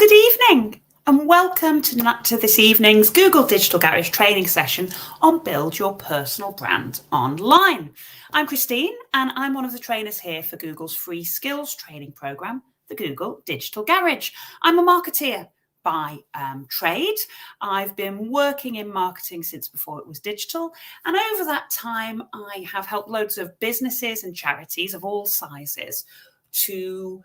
good evening and welcome to this evening's Google Digital Garage training session on Build Your Personal Brand Online. I'm Christine and I'm one of the trainers here for Google's free skills training program, the Google Digital Garage. I'm a marketeer by trade. I've been working in marketing since before it was digital, and over that time I have helped loads of businesses and charities of all sizes to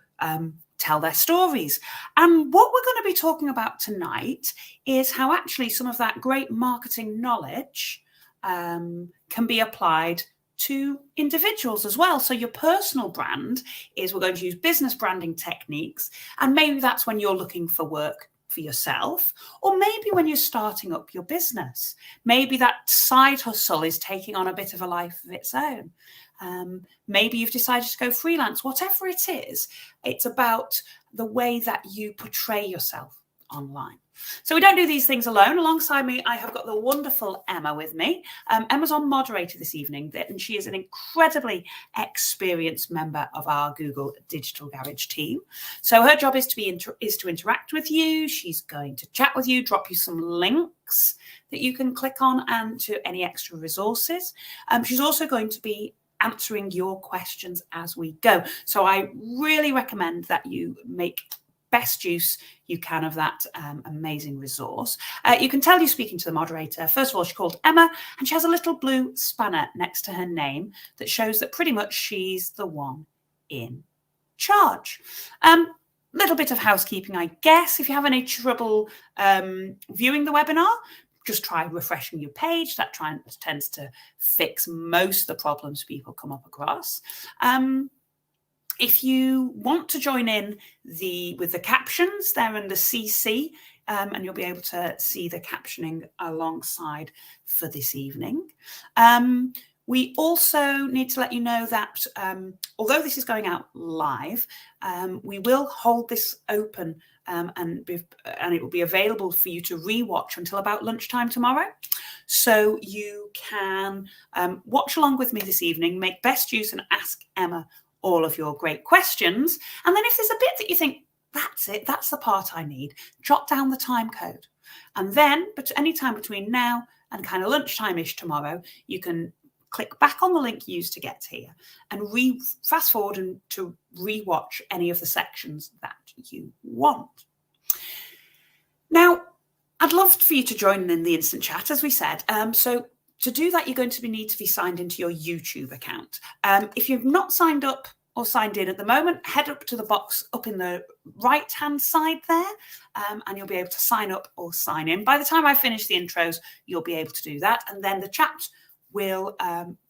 tell their stories. And what we're going to be talking about tonight is how actually some of that great marketing knowledge can be applied to individuals as well. So your personal brand is, we're going to use business branding techniques, and maybe that's when you're looking for work for yourself, or maybe when you're starting up your business. Maybe that side hustle is taking on a bit of a life of its own. Maybe you've decided to go freelance. Whatever it is, it's about the way that you portray yourself online. So we don't do these things alone. Alongside me, I have got the wonderful Emma with me. Emma's on moderator this evening, and she is an incredibly experienced member of our Google Digital Garage team. So her job is to interact with you. She's going to chat with you, drop you some links that you can click on and to any extra resources. She's also going to be answering your questions as we go. So I really recommend that you make best use you can of that amazing resource. You can tell you're speaking to the moderator. First of all, she's called Emma, and she has a little blue spanner next to her name that shows that pretty much she's the one in charge. Little bit of housekeeping, I guess. If you have any trouble viewing the webinar, just try refreshing your page. That tends to fix most of the problems people come up across. If you want to join in with the captions, they're under CC, and you'll be able to see the captioning alongside for this evening. We also need to let you know that although this is going out live, we will hold this open and it will be available for you to rewatch until about lunchtime tomorrow. So you can watch along with me this evening, make best use and ask Emma all of your great questions. And then if there's a bit that you think, that's it, that's the part I need, jot down the time code. And then, but any time between now and kind of lunchtime-ish tomorrow, you can click back on the link you used to get here and fast forward and to rewatch any of the sections that you want. Now, I'd love for you to join in the instant chat, as we said. So to do that, you're going to need to be signed into your YouTube account. If you've not signed up or signed in at the moment, head up to the box up in the right-hand side there, and you'll be able to sign up or sign in. By the time I finish the intros, you'll be able to do that. And then the chat will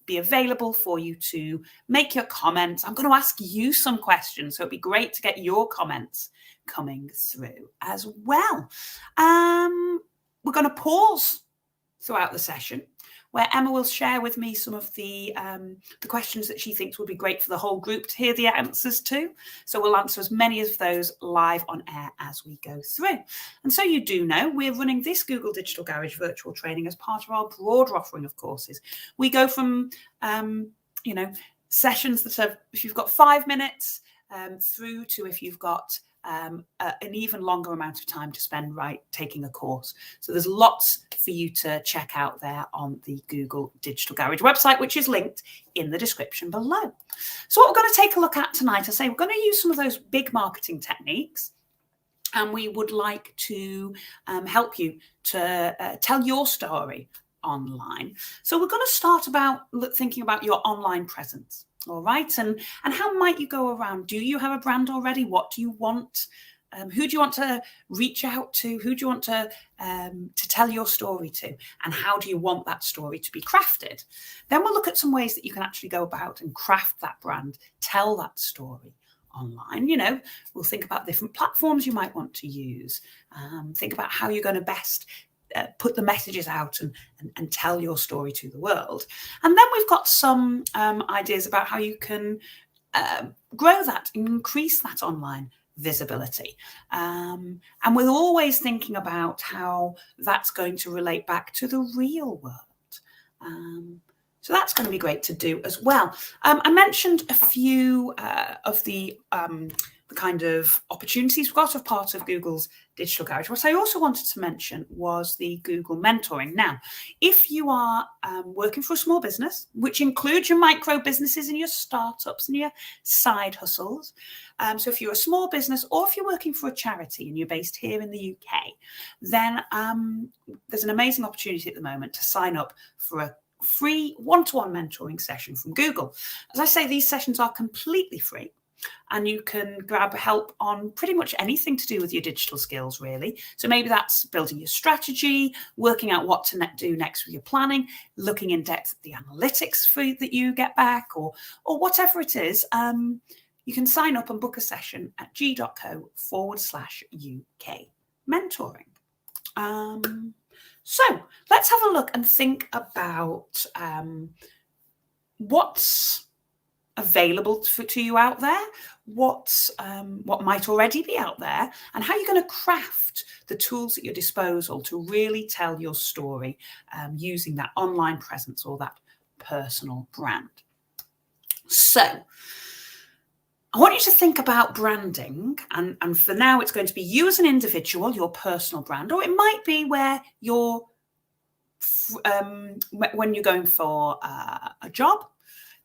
be available for you to make your comments. I'm going to ask you some questions, so it'd be great to get your comments coming through as well. We're going to pause throughout the session, where Emma will share with me some of the questions that she thinks would be great for the whole group to hear the answers to. So we'll answer as many of those live on air as we go through. And so you do know, we're running this Google Digital Garage virtual training as part of our broader offering of courses. We go from, sessions that are, if you've got 5 minutes, through to if you've got an even longer amount of time to spend taking a course. So there's lots for you to check out there on the Google Digital Garage website, which is linked in the description below. So what we're going to take a look at tonight, I say we're going to use some of those big marketing techniques, and we would like to help you to tell your story online. So we're going to start thinking about your online presence. All right. And how might you go around? Do you have a brand already? What do you want? Who do you want to reach out to? Who do you want to tell your story to? And how do you want that story to be crafted? Then we'll look at some ways that you can actually go about and craft that brand, tell that story online. We'll think about different platforms you might want to use. Think about how you're going to best put the messages out and tell your story to the world. And then we've got some ideas about how you can grow that, increase that online visibility. And we're always thinking about how that's going to relate back to the real world. So that's going to be great to do as well. I mentioned a few of the the kind of opportunities we've got as part of Google's Digital Garage. What I also wanted to mention was the Google Mentoring. Now, if you are working for a small business, which includes your micro businesses and your startups and your side hustles, so if you're a small business or if you're working for a charity and you're based here in the UK, then there's an amazing opportunity at the moment to sign up for a free one-to-one mentoring session from Google. As I say, these sessions are completely free, and you can grab help on pretty much anything to do with your digital skills, really. So maybe that's building your strategy, working out what to do next with your planning, looking in depth at the analytics that you get back, or whatever it is. You can sign up and book a session at g.co/UK mentoring. So let's have a look and think about what's available to you out there, what might already be out there, and how you're going to craft the tools at your disposal to really tell your story using that online presence or that personal brand. So I want you to think about branding, and for now it's going to be you as an individual, your personal brand, or it might be where you're when you're going for a job.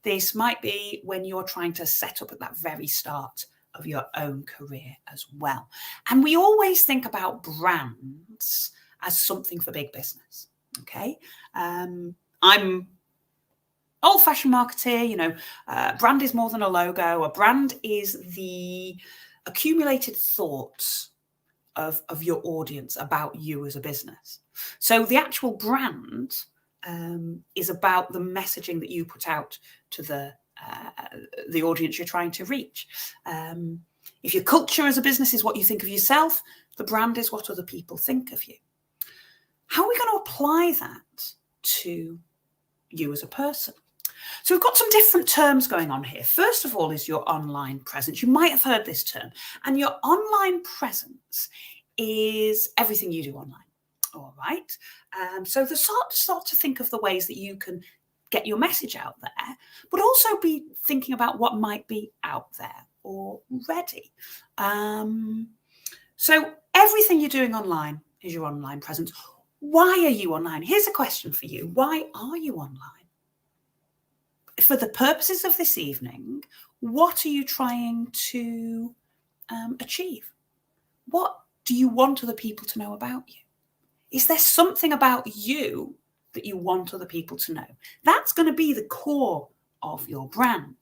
This might be when you're trying to set up at that very start of your own career as well. And we always think about brands as something for big business. Okay, I'm old-fashioned marketeer. Brand is more than a logo. A brand is the accumulated thoughts of your audience about you as a business. So the actual brand is about the messaging that you put out to the audience you're trying to reach. If your culture as a business is what you think of yourself, the brand is what other people think of you. How are we going to apply that to you as a person? So we've got some different terms going on here. First of all is your online presence. You might have heard this term. And your online presence is everything you do online. All right. So start to think of the ways that you can get your message out there, but also be thinking about what might be out there already. So everything you're doing online is your online presence. Why are you online? Here's a question for you. Why are you online? For the purposes of this evening, what are you trying to achieve? What do you want other people to know about you? Is there something about you that you want other people to know? That's going to be the core of your brand.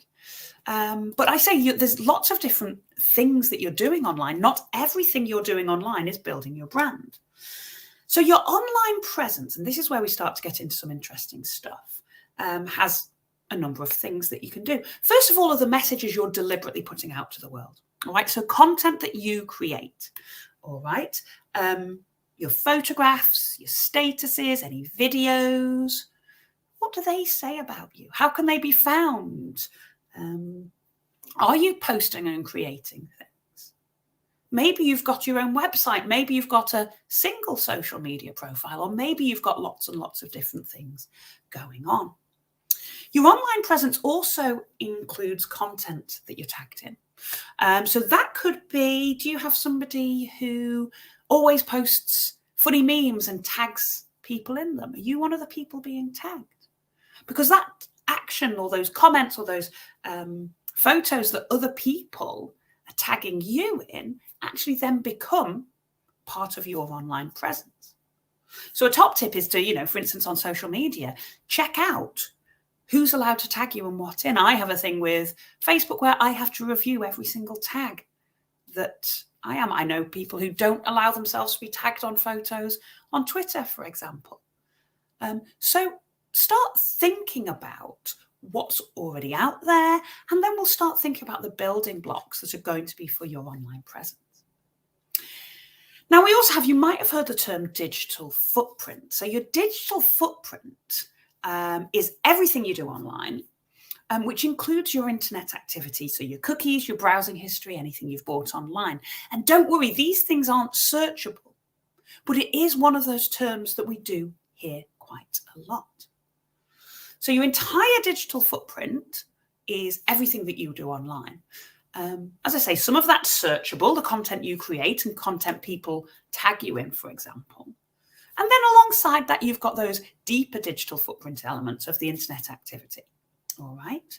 But I say there's lots of different things that you're doing online. Not everything you're doing online is building your brand. So your online presence, and this is where we start to get into some interesting stuff, has a number of things that you can do. First of all are the messages you're deliberately putting out to the world. All right, so content that you create. All right, your photographs, your statuses, any videos. What do they say about you? How can they be found? Are you posting and creating things? Maybe you've got your own website. Maybe you've got a single social media profile, or maybe you've got lots and lots of different things going on. Your online presence also includes content that you're tagged in. So that could be, do you have somebody who always posts funny memes and tags people in them? Are you one of the people being tagged? Because that action or those comments or those photos that other people are tagging you in actually then become part of your online presence. So a top tip is to, for instance, on social media, check out who's allowed to tag you and what in. I have a thing with Facebook where I have to review every single tag that I am. I know people who don't allow themselves to be tagged on photos on Twitter, for example. So start thinking about what's already out there, and then we'll start thinking about the building blocks that are going to be for your online presence. Now, we also have, you might have heard the term digital footprint. So your digital footprint is everything you do online, which includes your internet activity. So your cookies, your browsing history, anything you've bought online. And don't worry, these things aren't searchable, but it is one of those terms that we do hear quite a lot. So your entire digital footprint is everything that you do online. As I say, some of that's searchable, the content you create and content people tag you in, for example. And then alongside that, you've got those deeper digital footprint elements of the internet activity. All right.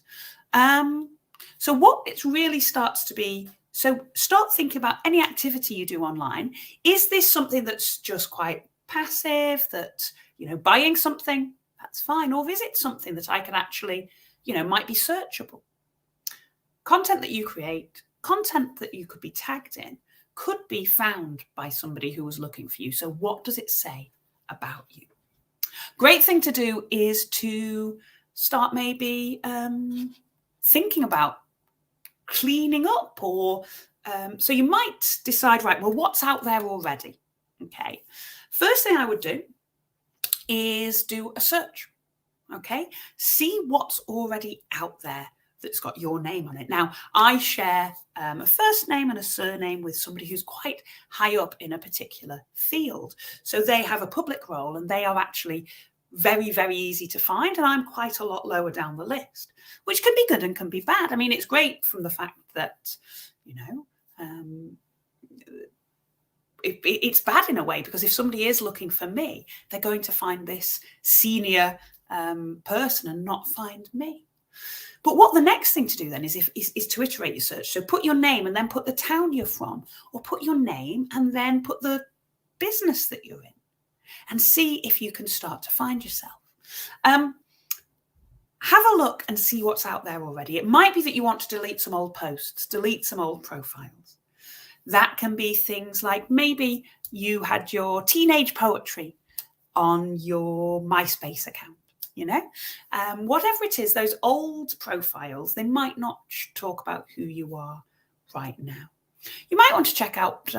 So what it really starts to be, so start thinking about any activity you do online. Is this something that's just quite passive, that, buying something, that's fine. Or is it something that I can actually, might be searchable? Content that you create, content that you could be tagged in, could be found by somebody who was looking for you. So what does it say about you? Great thing to do is to start maybe thinking about cleaning up, or so you might decide, right, well, what's out there already? Okay. First thing I would do is do a search. Okay. See what's already out there that's got your name on it. Now, I share a first name and a surname with somebody who's quite high up in a particular field. So they have a public role and they are actually very, very easy to find. And I'm quite a lot lower down the list, which can be good and can be bad. I mean, it's great from the fact that, it's bad in a way, because if somebody is looking for me, they're going to find this senior person and not find me. But what the next thing to do then is to iterate your search. So put your name and then put the town you're from, or put your name and then put the business that you're in, and see if you can start to find yourself. Have a look and see what's out there already. It might be that you want to delete some old posts, delete some old profiles. That can be things like maybe you had your teenage poetry on your MySpace account. Whatever it is, those old profiles, they might not take about who you are right now. You might want to check out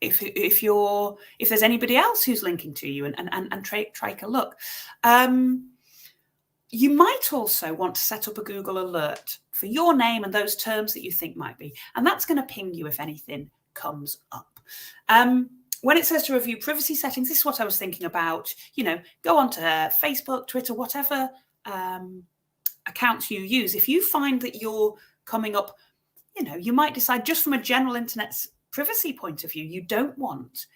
if there's anybody else who's linking to you and take a look. You might also want to set up a Google alert for your name and those terms that you think might be, and that's going to ping you if anything comes up. When it says to review privacy settings, this is what I was thinking about. Go onto Facebook, Twitter, whatever accounts you use. If you find that you're coming up, you might decide, just from a general internet privacy point of view, you don't want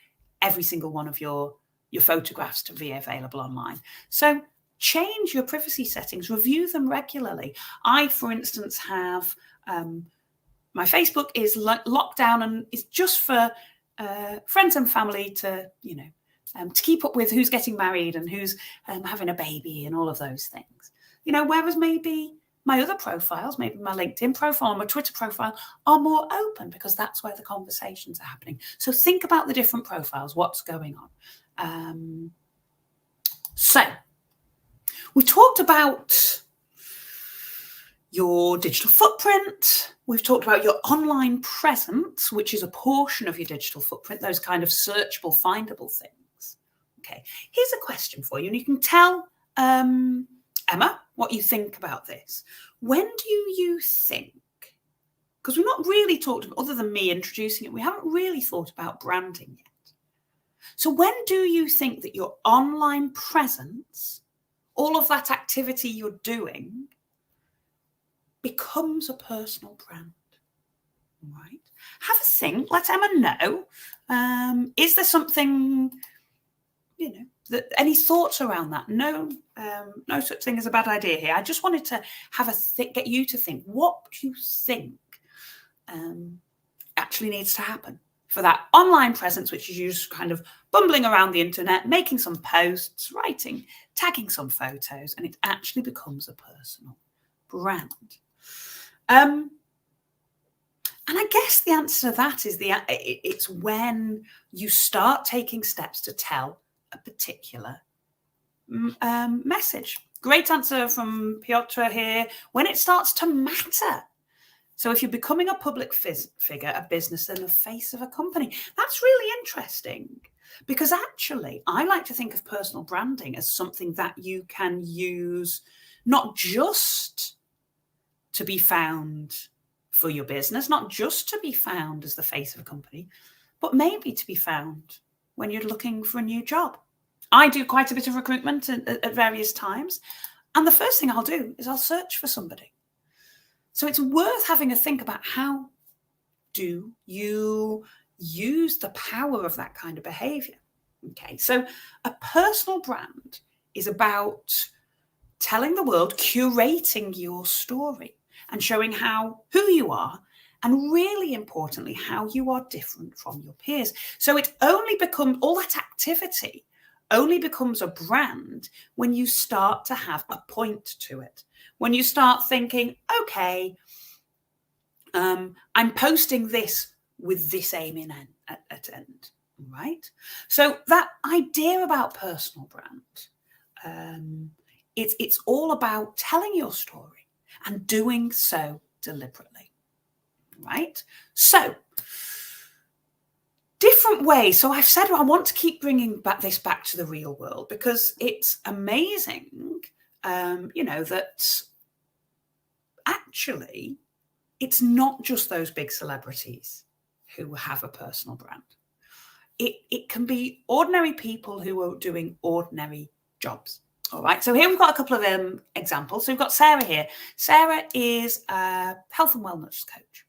every single one of your photographs to be available online. So change your privacy settings, review them regularly. I, for instance, have my Facebook is locked down and it's just for friends and family to keep up with who's getting married and who's having a baby and all of those things. Whereas maybe my other profiles, maybe my LinkedIn profile and my Twitter profile, are more open, because that's where the conversations are happening. So think about the different profiles, what's going on. So we talked about your digital footprint. We've talked about your online presence, which is a portion of your digital footprint, those kind of searchable, findable things. Okay, here's a question for you, and you can tell Emma what you think about this. When do you think, because we've not really talked, other than me introducing it, we haven't really thought about branding yet. So when do you think that your online presence, all of that activity you're doing, becomes a personal brand? Right. Have a think. Let Emma know. Is there something, that any thoughts around that? No such thing as a bad idea here. I just wanted to have get you to think. What do you think actually needs to happen for that online presence, which is you just kind of bumbling around the internet, making some posts, writing, tagging some photos, and it actually becomes a personal brand? And I guess the answer to that is it's when you start taking steps to tell a particular message. Great answer from Piotr here. When it starts to matter. So if you're becoming a public figure, a business, and the face of a company, that's really interesting, because actually I like to think of personal branding as something that you can use not just to be found for your business, not just to be found as the face of a company, but maybe to be found when you're looking for a new job. I do quite a bit of recruitment at various times, and the first thing I'll do is I'll search for somebody. So it's worth having a think about how do you use the power of that kind of behavior. Okay, so a personal brand is about telling the world, curating your story and showing who you are, and really importantly, how you are different from your peers. So it only becomes, all that activity only becomes a brand when you start to have a point to it. When you start thinking, okay, I'm posting this with this aim in at end, right? So that idea about personal brand, it's all about telling your story and doing so deliberately, right? So different ways. So I've said I want to keep bringing this back to the real world because it's amazing, that actually it's not just those big celebrities who have a personal brand. It can be ordinary people who are doing ordinary jobs. All right, so here we've got a couple of examples. So we've got Sarah here. Sarah is a health and wellness coach.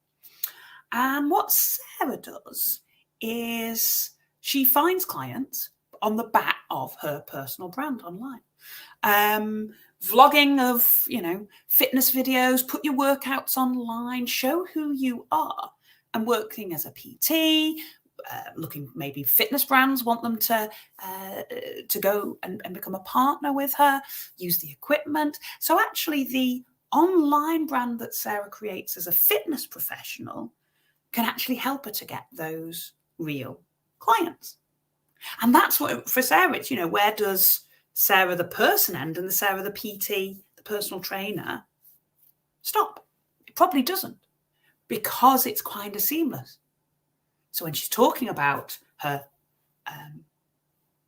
And what Sarah does is she finds clients on the back of her personal brand online. Vlogging of, fitness videos, put your workouts online, show who you are, and working as a PT, looking, maybe fitness brands want them to go and become a partner with her, use the equipment. So actually the online brand that Sarah creates as a fitness professional can actually help her to get those real clients. And that's what, for Sarah, it's, where does Sarah the person end and the Sarah the PT, the personal trainer, stop? It probably doesn't, because it's kind of seamless. So when she's talking about her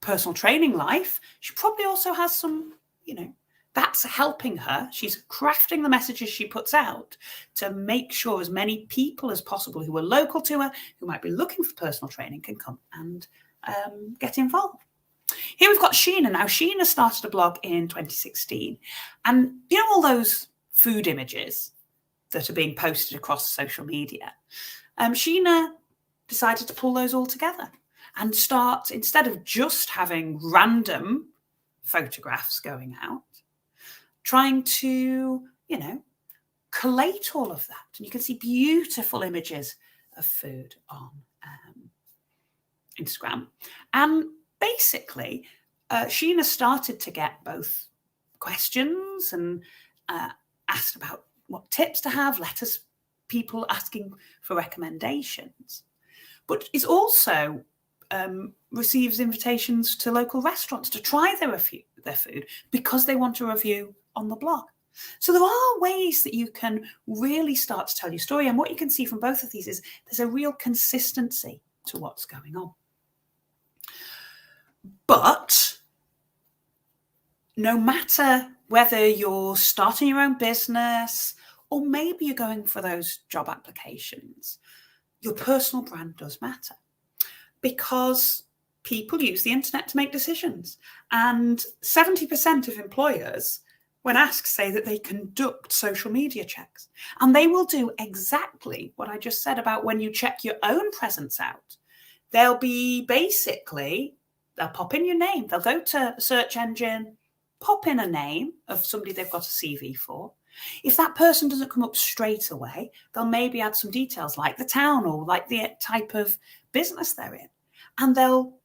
personal training life, she probably also has some, that's helping her. She's crafting the messages she puts out to make sure as many people as possible who are local to her, who might be looking for personal training, can come and get involved. Here we've got Sheena. Now, Sheena started a blog in 2016. And all those food images that are being posted across social media? Sheena decided to pull those all together and start, instead of just having random photographs going out, trying to, collate all of that. And you can see beautiful images of food on Instagram. And basically, Sheena started to get both questions and asked about what tips to have, letters, people asking for recommendations. But it's also receives invitations to local restaurants to try their food because they want a review on the blog. So there are ways that you can really start to tell your story. And what you can see from both of these is there's a real consistency to what's going on. But no matter whether you're starting your own business or maybe you're going for those job applications, your personal brand does matter, because people use the internet to make decisions. And 70% of employers, when asked, say that they conduct social media checks. And they will do exactly what I just said about when you check your own presence out. They'll pop in your name. They'll go to a search engine, pop in a name of somebody they've got a CV for. If that person doesn't come up straight away, they'll maybe add some details like the town or like the type of business they're in. And they'll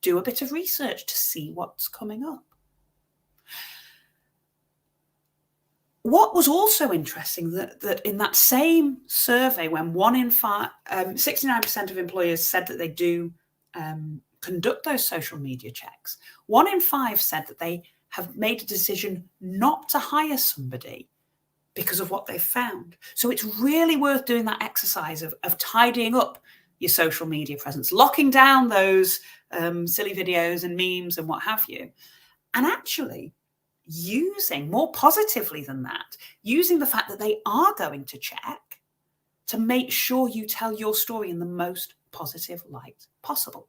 do a bit of research to see what's coming up. What was also interesting that in that same survey, when 69% of employers said that they do conduct those social media checks, 1 in 5 said that they have made a decision not to hire somebody because of what they've found. So it's really worth doing that exercise of tidying up your social media presence, locking down those silly videos and memes and what have you, and actually using, more positively than that, using the fact that they are going to check to make sure you tell your story in the most positive light possible.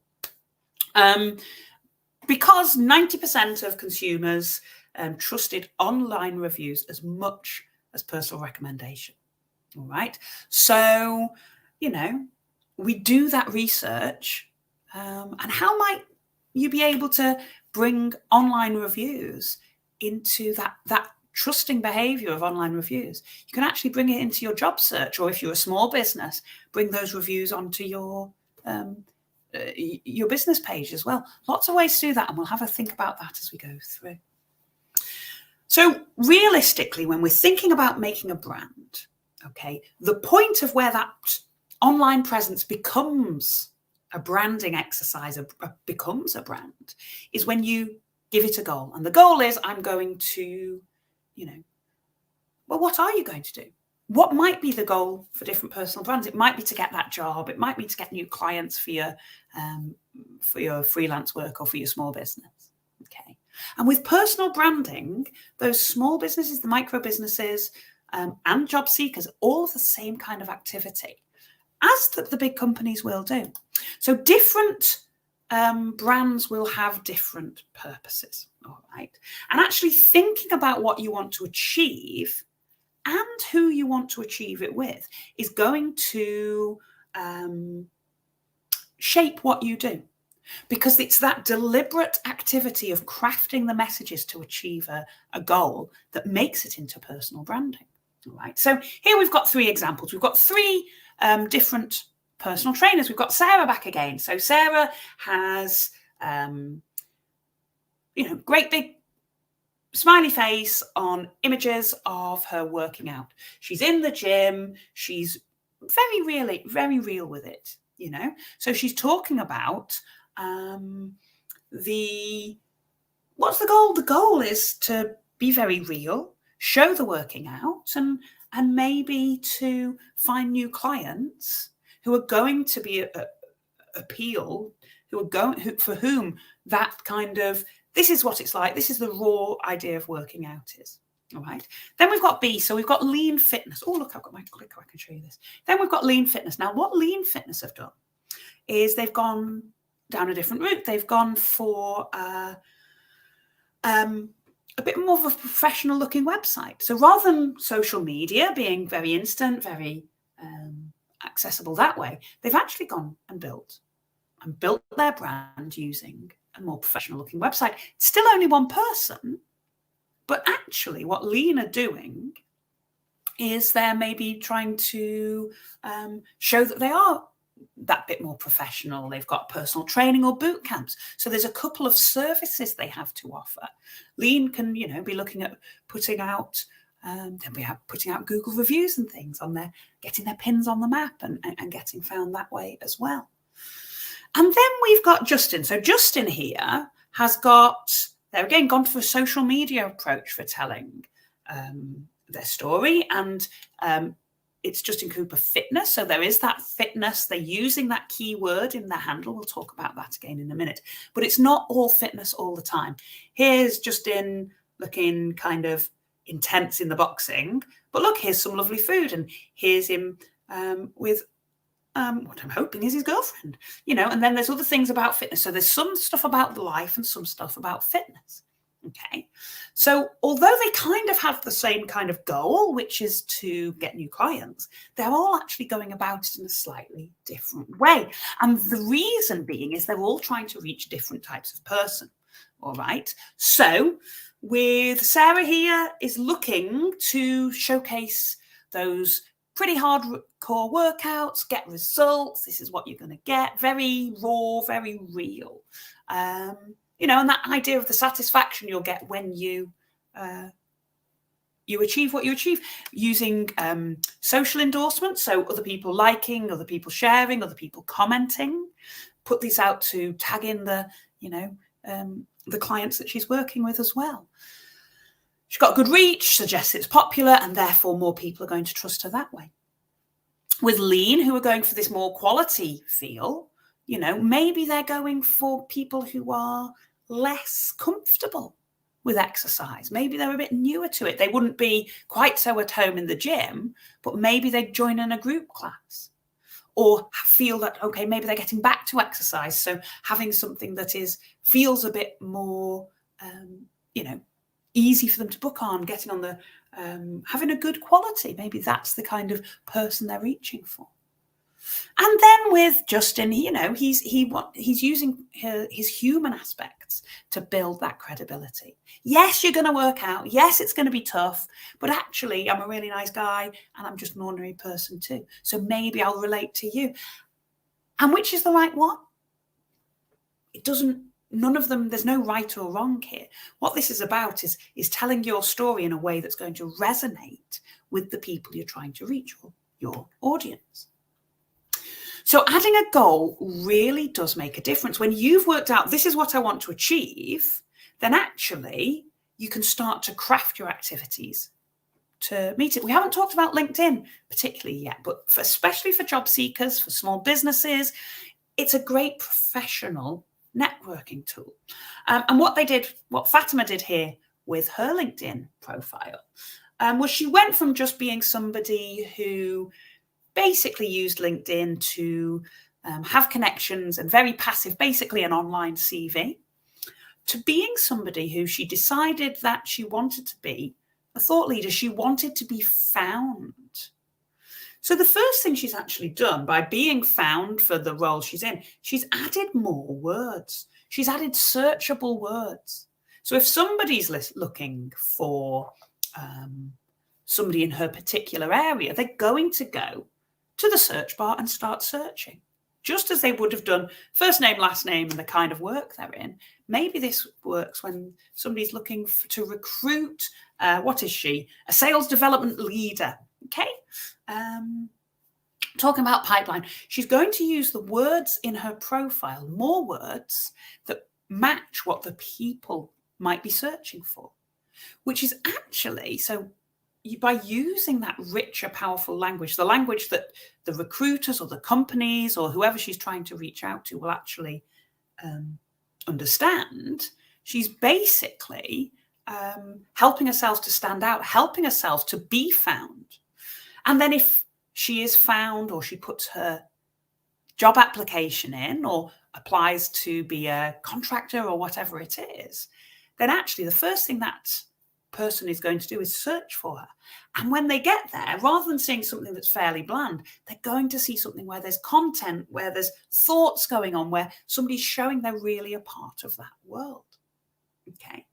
Because 90% of consumers trusted online reviews as much as personal recommendation. All right. So, we do that research. And how might you be able to bring online reviews into that trusting behavior of online reviews? You can actually bring it into your job search, or if you're a small business, bring those reviews onto your business page as well. Lots of ways to do that, and we'll have a think about that as we go through. So realistically, when we're thinking about making a brand, okay, the point of where that online presence becomes a branding exercise, becomes a brand, is when you give it a goal. And the goal is, I'm going to, well, what are you going to do? What might be the goal for different personal brands? It might be to get that job. It might be to get new clients for your freelance work or for your small business. Okay. And with personal branding, those small businesses, the micro businesses, and job seekers, all of the same kind of activity as the big companies will do. So different brands will have different purposes. All right. And actually thinking about what you want to achieve and who you want to achieve it with is going to shape what you do, because it's that deliberate activity of crafting the messages to achieve a goal that makes it into personal branding. All right. So here we've got 3 examples. We've got 3 different personal trainers. We've got Sarah back again. So Sarah has, great big smiley face on images of her working out. She's in the gym. She's very real with it, So she's talking about what's the goal? The goal is to be very real, show the working out, and maybe to find new clients who are going to be appeal, for whom that kind of, this is what it's like, this is the raw idea of working out is. All right. Then we've got B. So we've got lean fitness. Oh, look, I've got my clicker. I can show you this. Then we've got lean fitness. Now, what lean fitness have done is they've gone down a different route. They've gone for a bit more of a professional looking website. So rather than social media being very instant, very accessible that way, they've actually gone and built their brand using a more professional looking website. It's still only one person, but actually what Lean are doing is they're maybe trying to show that they are that bit more professional. They've got personal training or boot camps. So there's a couple of services they have to offer. Lean can, be looking at putting out Google reviews and things on there, getting their pins on the map and getting found that way as well. And then we've got Justin. So Justin here has they're again gone for a social media approach for telling their story. And it's Justin Cooper Fitness. So there is that fitness. They're using that keyword in their handle. We'll talk about that again in a minute. But it's not all fitness all the time. Here's Justin looking kind of intense in the boxing. But look, here's some lovely food. And here's him with what I'm hoping is his girlfriend. And then there's other things about fitness. So there's some stuff about life and some stuff about fitness. Okay, so although they kind of have the same kind of goal, which is to get new clients, they're all actually going about it in a slightly different way. And the reason being is they're all trying to reach different types of person. All right, so with Sarah here is looking to showcase those pretty hardcore workouts, get results. This is what you're going to get. Very raw, very real. And that idea of the satisfaction you'll get when you achieve what you achieve using social endorsements. So other people liking, other people sharing, other people commenting. Put these out to tag in the clients that she's working with as well. She's got good reach, suggests it's popular, and therefore more people are going to trust her that way. With Lean, who are going for this more quality feel, maybe they're going for people who are less comfortable with exercise. Maybe they're a bit newer to it. They wouldn't be quite so at home in the gym, but maybe they'd join in a group class or feel that, okay, maybe they're getting back to exercise. So having something that feels a bit more, easy for them to book on, getting on the, having a good quality. Maybe that's the kind of person they're reaching for. And then with Justin, he's using his human aspects to build that credibility. Yes, you're going to work out. Yes, it's going to be tough, but actually, I'm a really nice guy, and I'm just an ordinary person too. So maybe I'll relate to you. And which is the right one? It doesn't. None of them. There's no right or wrong here. What this is about is telling your story in a way that's going to resonate with the people you're trying to reach, or your audience. So adding a goal really does make a difference. When you've worked out, this is what I want to achieve, then actually you can start to craft your activities to meet it. We haven't talked about LinkedIn particularly yet, but especially for job seekers, for small businesses, it's a great professional networking tool. And what Fatima did here with her LinkedIn profile was she went from just being somebody who basically used LinkedIn to have connections and very passive, basically an online CV, to being somebody who she decided that she wanted to be a thought leader. She wanted to be found. So the first thing she's actually done by being found for the role she's in, she's added more words. She's added searchable words. So if somebody's looking for somebody in her particular area, they're going to go to the search bar and start searching, just as they would have done first name, last name, and the kind of work they're in. Maybe this works when somebody's looking to recruit, what is she? A sales development leader, okay? Talking about pipeline, she's going to use the words in her profile, more words that match what the people might be searching for, which is actually, so by using that richer, powerful language, the language that the recruiters or the companies or whoever she's trying to reach out to will actually understand, she's basically helping herself to stand out, helping herself to be found. And then if she is found, or she puts her job application in or applies to be a contractor or whatever it is, then actually the first thing that person is going to do is search for her. And when they get there, rather than seeing something that's fairly bland, they're going to see something where there's content, where there's thoughts going on, where somebody's showing they're really a part of that world. Okay.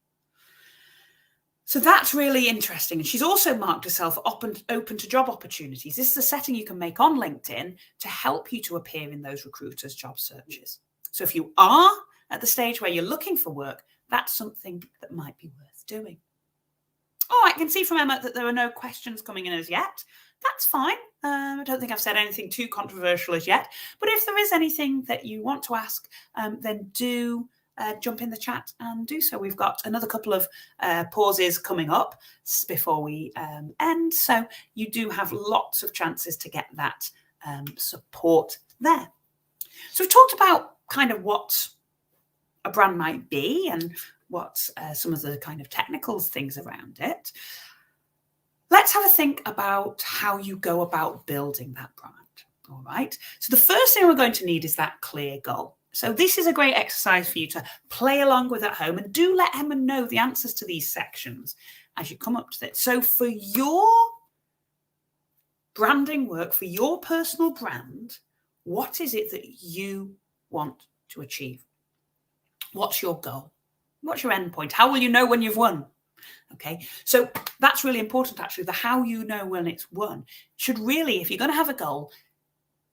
So that's really interesting. And she's also marked herself open to job opportunities. This is a setting you can make on LinkedIn to help you to appear in those recruiters' job searches. So if you are at the stage where you're looking for work, that's something that might be worth doing. Oh, I can see from Emma that there are no questions coming in as yet. That's fine. I don't think I've said anything too controversial as yet. But if there is anything that you want to ask, then do jump in the chat and do so. We've got another couple of pauses coming up before we end. So you do have lots of chances to get that support there. So we've talked about kind of what a brand might be and what some of the kind of technical things around it. Let's have a think about how you go about building that brand. All right. So the first thing we're going to need is that clear goal. So this is a great exercise for you to play along with at home, and do let Emma know the answers to these sections as you come up to it. So for your branding work, for your personal brand, what is it that you want to achieve? What's your goal? What's your end point? How will you know when you've won? Okay, so that's really important, actually. The how you know when it's won should really, if you're going to have a goal,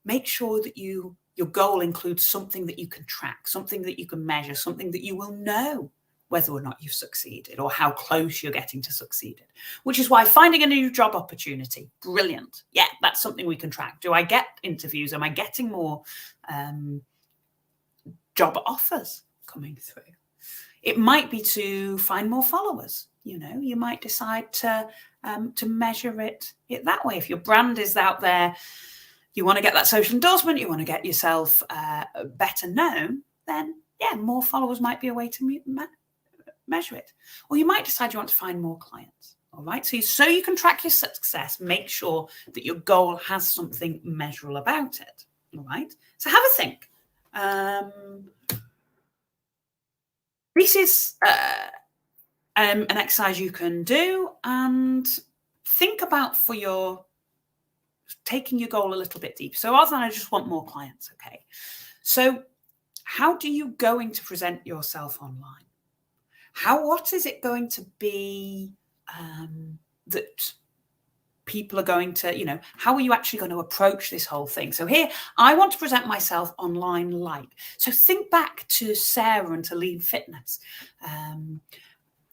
make sure that your goal includes something that you can track, something that you can measure, something that you will know whether or not you've succeeded or how close you're getting to succeeding. Which is why finding a new job opportunity, brilliant. Yeah, that's something we can track. Do I get interviews? Am I getting more job offers coming through? It might be to find more followers. You might decide to measure it that way. If your brand is out there, you want to get that social endorsement, you want to get yourself better known, then yeah, more followers might be a way to measure it. Or you might decide you want to find more clients. All right. So you can track your success, make sure that your goal has something measurable about it. All right. So have a think. This is an exercise you can do, and think about for your taking your goal a little bit deeper. So rather than I just want more clients, okay. So how do you going to present yourself online? What is it going to be that people are going to, how are you actually going to approach this whole thing? So here, I want to present myself online like. So think back to Sarah and to Lean Fitness.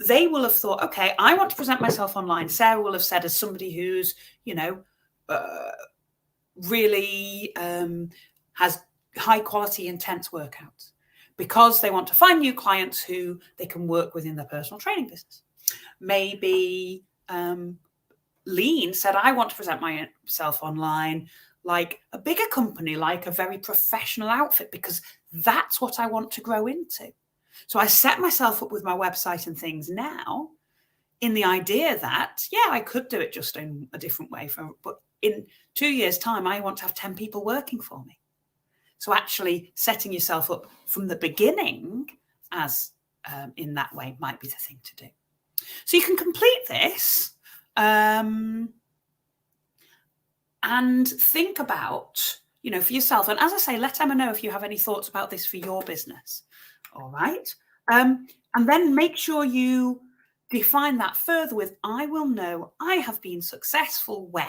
They will have thought, okay, I want to present myself online. Sarah will have said as somebody who's, really has high quality, intense workouts, because they want to find new clients who they can work with in their personal training business. Maybe Lean said, I want to present myself online like a bigger company, like a very professional outfit, because that's what I want to grow into. So I set myself up with my website and things now in the idea that, yeah, I could do it just in a different way. But in 2 years' time, I want to have 10 people working for me. So actually setting yourself up from the beginning as in that way might be the thing to do. So you can complete this and think about, for yourself. And as I say, let Emma know if you have any thoughts about this for your business. All right. And then make sure you define that further with, I will know I have been successful when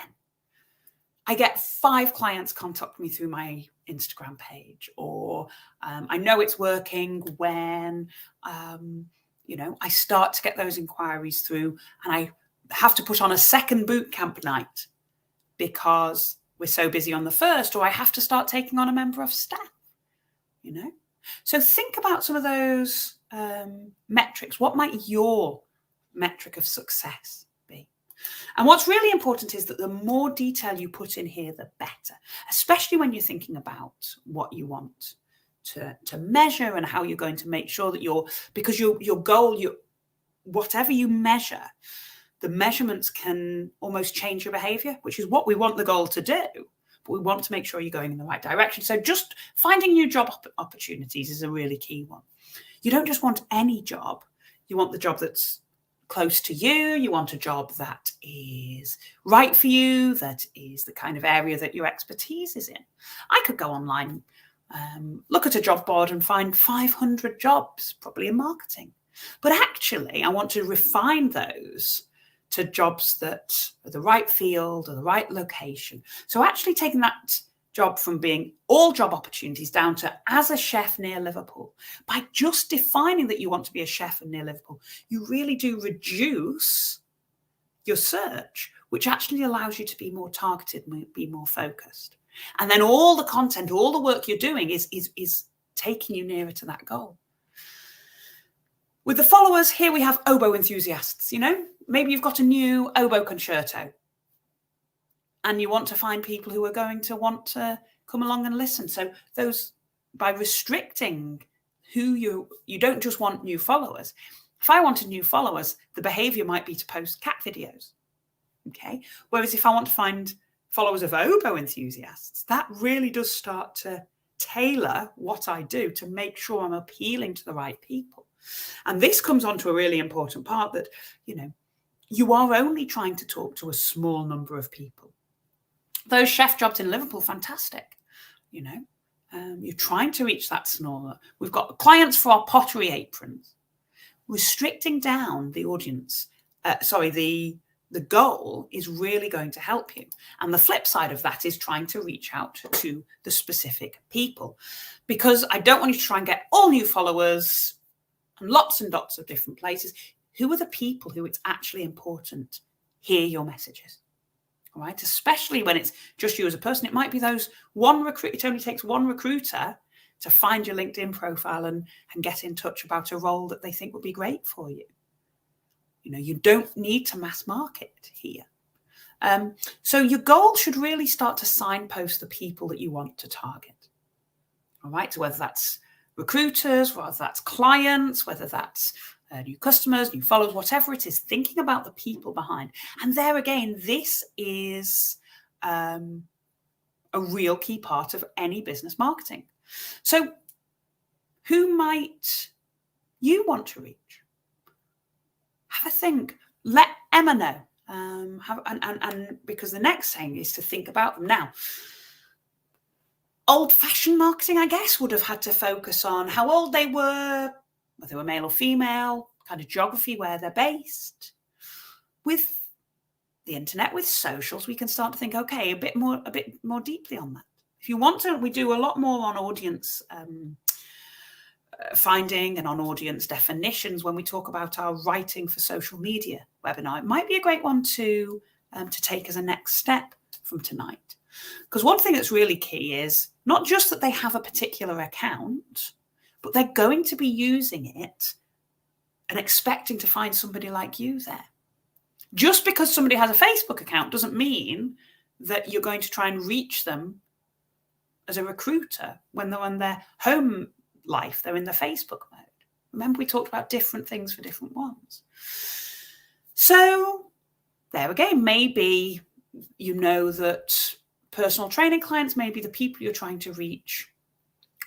I get 5 clients contact me through my Instagram page, or I know it's working when, I start to get those inquiries through, and I have to put on a second boot camp night because we're so busy on the first, or I have to start taking on a member of staff, So think about some of those metrics. What might your metric of success be? And what's really important is that the more detail you put in here, the better, especially when you're thinking about what you want to measure and how you're going to make sure that because your goal, whatever you measure, the measurements can almost change your behavior, which is what we want the goal to do. But we want to make sure you're going in the right direction. So just finding new job opportunities is a really key one. You don't just want any job. You want the job that's close to you. You want a job that is right for you, that is the kind of area that your expertise is in. I could go online, look at a job board and find 500 jobs, probably in marketing. But actually, I want to refine those to jobs that are the right field or the right location. So actually taking that job from being all job opportunities down to as a chef near Liverpool, by just defining that you want to be a chef near Liverpool, you really do reduce your search, which actually allows you to be more targeted, be more focused. And then all the content, all the work you're doing is taking you nearer to that goal. With the followers, here we have oboe enthusiasts, Maybe you've got a new oboe concerto and you want to find people who are going to want to come along and listen. So those, by restricting who you don't just want new followers. If I wanted new followers, the behavior might be to post cat videos. Okay. Whereas if I want to find followers of oboe enthusiasts, that really does start to tailor what I do to make sure I'm appealing to the right people. And this comes on to a really important part that, you are only trying to talk to a small number of people. Those chef jobs in Liverpool, fantastic. You're trying to reach that smaller. We've got clients for our pottery aprons. Restricting down the audience, the goal is really going to help you. And the flip side of that is trying to reach out to the specific people, because I don't want you to try and get all new followers and lots of different places. Who are the people who it's actually important hear your messages? All right, especially when it's just you as a person. It might be those one recruit. It only takes one recruiter to find your LinkedIn profile and get in touch about a role that they think would be great for you. You don't need to mass market here. So your goal should really start to signpost the people that you want to target. All right, so whether that's recruiters, whether that's clients, whether that's new customers, new followers, whatever it is, thinking about the people behind. And there again, this is a real key part of any business marketing. So who might you want to reach? have a think. Let Emma know. And because the next thing is to think about them. Now, old-fashioned marketing, I guess, would have had to focus on how old they were, whether they were male or female, kind of geography, where they're based. With the internet, with socials, we can start to think, okay, a bit more deeply on that. If you want to, we do a lot more on audience finding and on audience definitions when we talk about our writing for social media webinar. It might be a great one to take as a next step from tonight. Because one thing that's really key is not just that they have a particular account, but they're going to be using it and expecting to find somebody like you there. Just because somebody has a Facebook account doesn't mean that you're going to try and reach them as a recruiter when they're on their home life, they're in the Facebook mode. Remember, we talked about different things for different ones. So there again, maybe you know that personal training clients, maybe the people you're trying to reach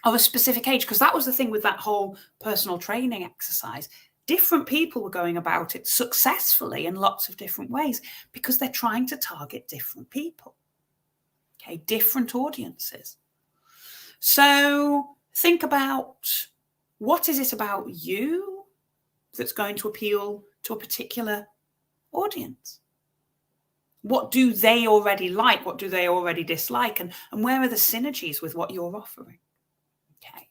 of a specific age, because that was the thing with that whole personal training exercise. Different people were going about it successfully in lots of different ways because they're trying to target different people, okay, different audiences. So think about, what is it about you that's going to appeal to a particular audience? What do they already like? What do they already dislike? And where are the synergies with what you're offering? Okay.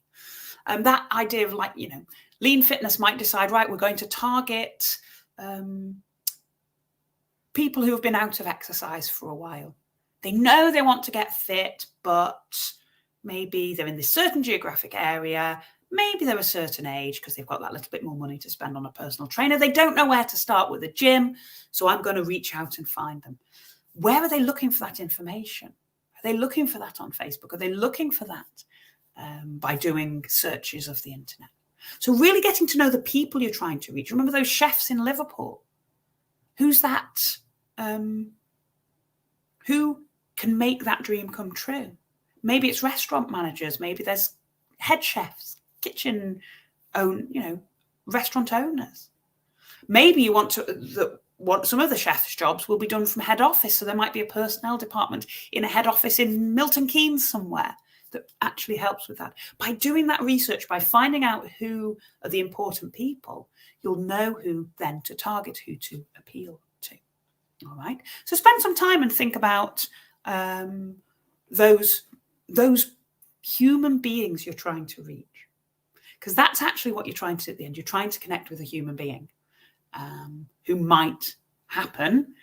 And that idea of, like, you know, Lean Fitness might decide, right, we're going to target people who have been out of exercise for a while. They know they want to get fit, but maybe they're in this certain geographic area. Maybe they're a certain age because they've got that little bit more money to spend on a personal trainer. They don't know where to start with a gym. So I'm going to reach out and find them. Where are they looking for that information? Are they looking for that on Facebook? Are they looking for that by doing searches of the internet? So really getting to know the people you're trying to reach. Remember those chefs in Liverpool? Who's that? Who can make that dream come true? Maybe it's restaurant managers. Maybe there's head chefs, restaurant owners. Maybe you want some of the chef's jobs will be done from head office. So there might be a personnel department in a head office in Milton Keynes somewhere that actually helps with that. By doing that research, by finding out who are the important people, you'll know who then to target, who to appeal to. All right. So spend some time and think about those human beings you're trying to reach, because that's actually what you're trying to do at the end. You're trying to connect with a human being who might happen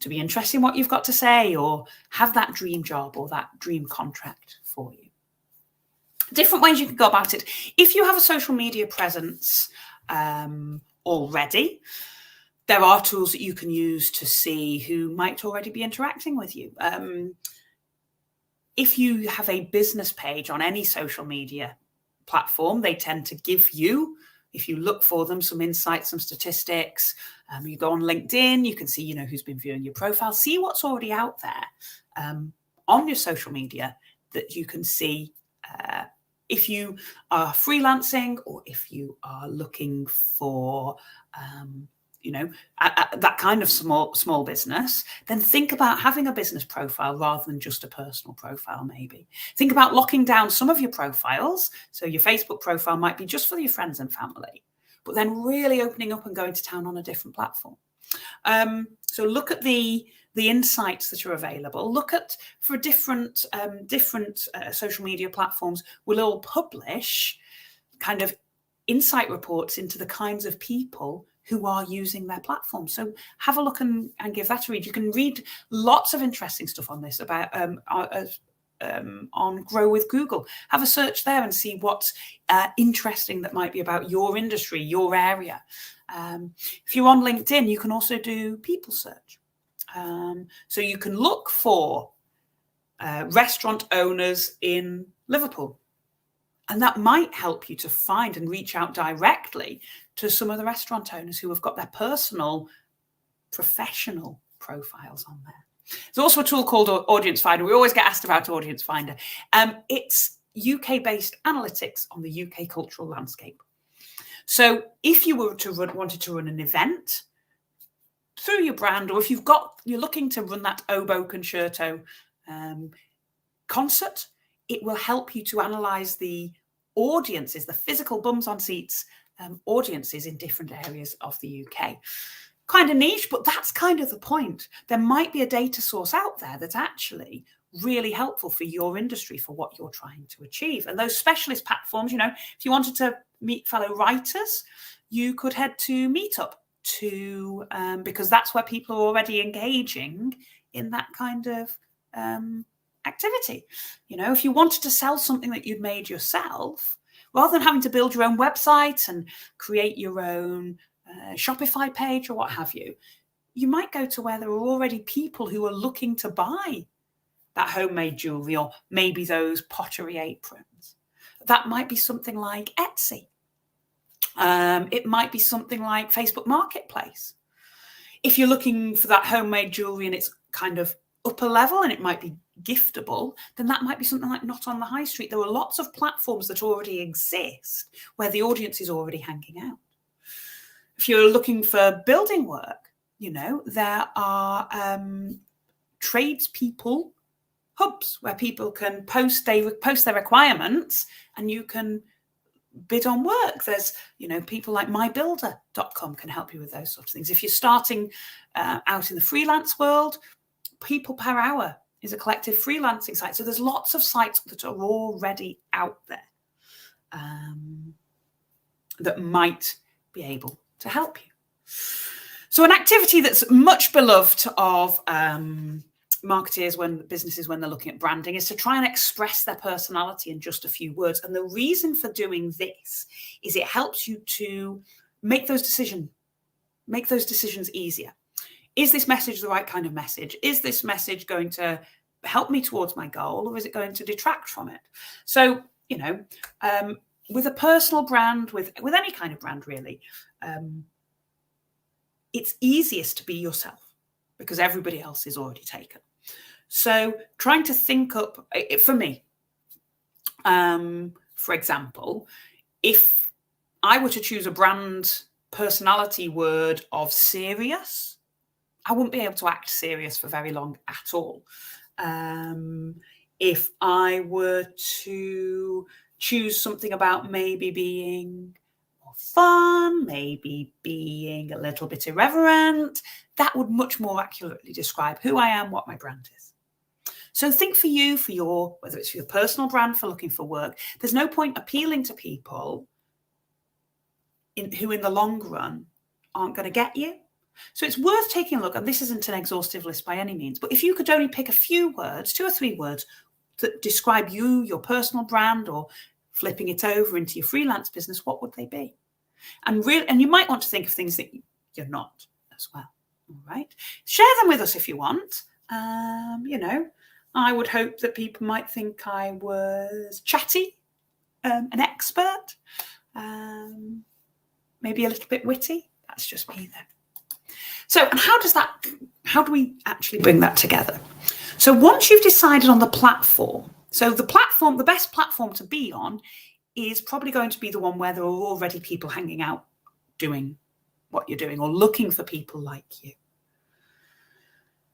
to be interested in what you've got to say or have that dream job or that dream contract for you. Different ways you can go about it. If you have a social media presence already, there are tools that you can use to see who might already be interacting with you. If you have a business page on any social media platform, they tend to give you, if you look for them, some insights, some statistics. You go on LinkedIn, you can see, who's been viewing your profile, see what's already out there on your social media that you can see if you are freelancing or if you are looking for that kind of small business, then think about having a business profile rather than just a personal profile. Maybe think about locking down some of your profiles. So your Facebook profile might be just for your friends and family, but then really opening up and going to town on a different platform. So look at the insights that are available. Look at for different social media platforms will all publish kind of insight reports into the kinds of people who are using their platform. So have a look and give that a read. You can read lots of interesting stuff on this about on Grow with Google. Have a search there and see what's interesting that might be about your industry, your area. If you're on LinkedIn, you can also do people search. So you can look for restaurant owners in Liverpool. And that might help you to find and reach out directly to some of the restaurant owners who have got their personal, professional profiles on there. There's also a tool called Audience Finder. We always get asked about Audience Finder. It's UK-based analytics on the UK cultural landscape. So if you were wanted to run an event through your brand, or if you're looking to run that oboe concerto concert, it will help you to analyze the audiences, the physical bums on seats audiences in different areas of the UK. Kind of niche, but that's kind of the point. There might be a data source out there that's actually really helpful for your industry, for what you're trying to achieve. And those specialist platforms, if you wanted to meet fellow writers, you could head to Meetup because that's where people are already engaging in that kind of activity. If you wanted to sell something that you'd made yourself, rather than having to build your own website and create your own Shopify page or what have you, you might go to where there are already people who are looking to buy that homemade jewelry, or maybe those pottery aprons. That might be something like Etsy. It might be something like Facebook Marketplace. If you're looking for that homemade jewelry and it's kind of upper level and it might be giftable, then that might be something like Not on the High Street. There are lots of platforms that already exist where the audience is already hanging out. If you're looking for building work, there are tradespeople hubs where people can post their requirements and you can bid on work. There's, people like mybuilder.com can help you with those sorts of things. If you're starting out in the freelance world, People Per Hour is a collective freelancing site. So there's lots of sites that are already out there that might be able to help you. So an activity that's much beloved of marketers, businesses, when they're looking at branding, is to try and express their personality in just a few words. And the reason for doing this is it helps you to make those decisions easier. Is this message the right kind of message? Is this message going to help me towards my goal, or is it going to detract from it? So, with a personal brand, with any kind of brand really, it's easiest to be yourself because everybody else is already taken. So trying to think up, for me, for example, if I were to choose a brand personality word of serious, I wouldn't be able to act serious for very long at all. If I were to choose something about maybe being more fun, maybe being a little bit irreverent, that would much more accurately describe who I am, what my brand is. So think for whether it's for your personal brand, for looking for work, there's no point appealing to people who in the long run aren't going to get you. So it's worth taking a look, and this isn't an exhaustive list by any means, but if you could only pick a few words, 2 or 3 words, that describe you, your personal brand, or flipping it over into your freelance business, what would they be? And you might want to think of things that you're not as well. All right. Share them with us if you want. I would hope that people might think I was chatty, an expert, maybe a little bit witty. That's just me then. So, and how do we actually bring that together? So once you've decided on the platform, the best platform to be on is probably going to be the one where there are already people hanging out doing what you're doing or looking for people like you.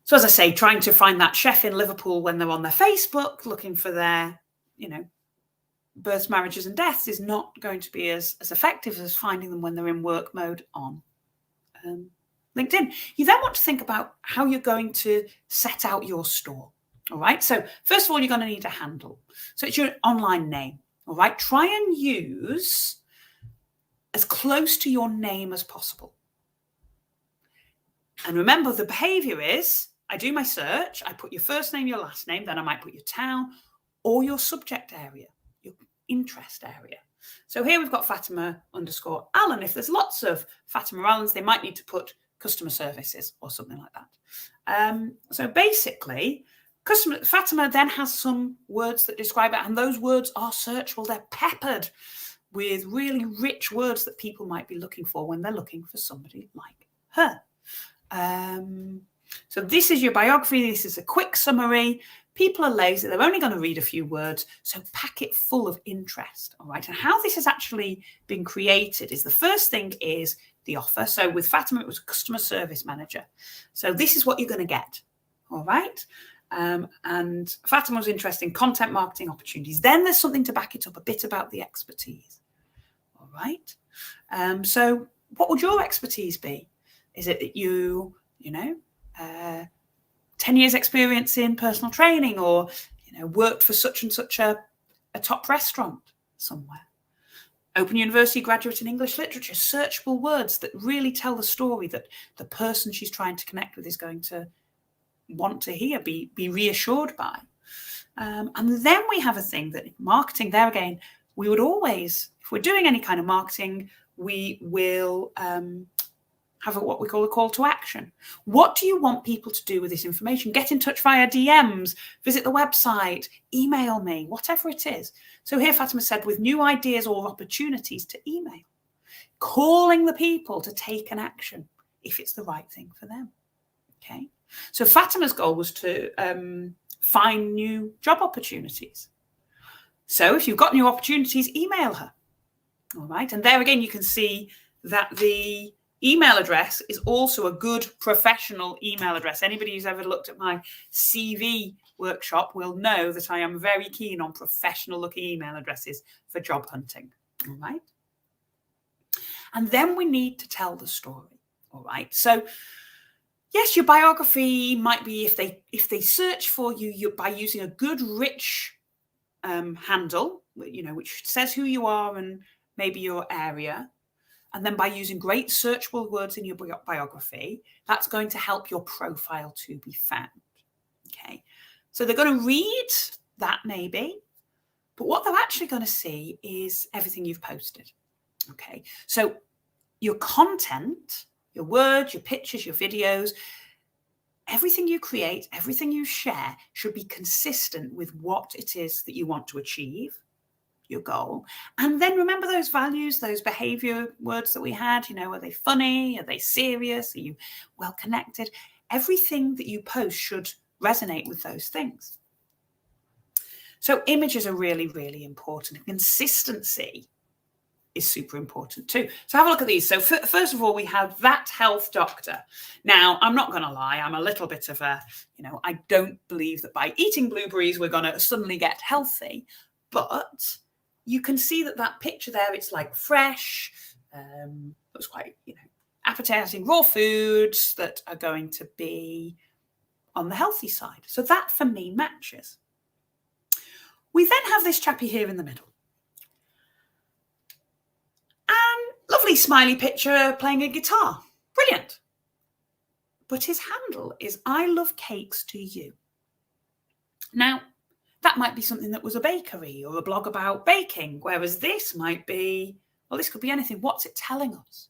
So as I say, trying to find that chef in Liverpool when they're on their Facebook looking for their, births, marriages and deaths is not going to be as effective as finding them when they're in work mode on LinkedIn. You then want to think about how you're going to set out your store. All right. So first of all, you're going to need a handle. So it's your online name. All right. Try and use as close to your name as possible. And remember, the behavior is I do my search. I put your first name, your last name. Then I might put your town or your subject area, your interest area. So here we've got Fatima_Allen. If there's lots of Fatima Allens, they might need to put customer services or something like that. So basically, Fatima then has some words that describe it, and those words are searchable. They're peppered with really rich words that people might be looking for when they're looking for somebody like her. So this is your biography. This is a quick summary. People are lazy. They're only going to read a few words. So pack it full of interest. All right. And how this has actually been created is the first thing is the offer. So with Fatima, it was a customer service manager. So this is what you're going to get. All right. And Fatima was interested in content marketing opportunities. Then there's something to back it up, a bit about the expertise. All right. So what would your expertise be? Is it that you 10 years experience in personal training, or, worked for such and such a top restaurant somewhere? Open University graduate in English literature, searchable words that really tell the story that the person she's trying to connect with is going to want to hear, be reassured by. And then we have a thing that marketing, there again, we would always, if we're doing any kind of marketing, we will have what we call a call to action. What do you want people to do with this information? Get in touch via DMs, visit the website, email me, whatever it is. So here Fatima said, with new ideas or opportunities to email, calling the people to take an action if it's the right thing for them. Okay. So Fatima's goal was to find new job opportunities. So if you've got new opportunities, email her. All right. And there again, you can see that the email address is also a good professional email address. Anybody who's ever looked at my CV workshop will know that I am very keen on professional looking email addresses for job hunting. All right. And then we need to tell the story. All right. So yes, your biography might be, if they search for you by using a good, rich handle, which says who you are and maybe your area. And then by using great searchable words in your biography, that's going to help your profile to be found. Okay. So they're going to read that maybe, but what they're actually going to see is everything you've posted. Okay. So your content, your words, your pictures, your videos, everything you create, everything you share should be consistent with what it is that you want to achieve, your goal. And then remember those values, those behavior words that we had, are they funny? Are they serious? Are you well connected? Everything that you post should resonate with those things. So images are really, really important. Consistency is super important too. So have a look at these. So first of all, we have That Health Doctor. Now, I'm not going to lie, I'm a little bit of a, I don't believe that by eating blueberries, we're going to suddenly get healthy. But you can see that picture there, it's like fresh, looks quite, appetizing raw foods that are going to be on the healthy side. So that for me matches. We then have this chappy here in the middle. And lovely smiley picture playing a guitar. Brilliant. But his handle is I love cakes to you. Now, that might be something that was a bakery or a blog about baking, whereas this might be, well, this could be anything. What's it telling us?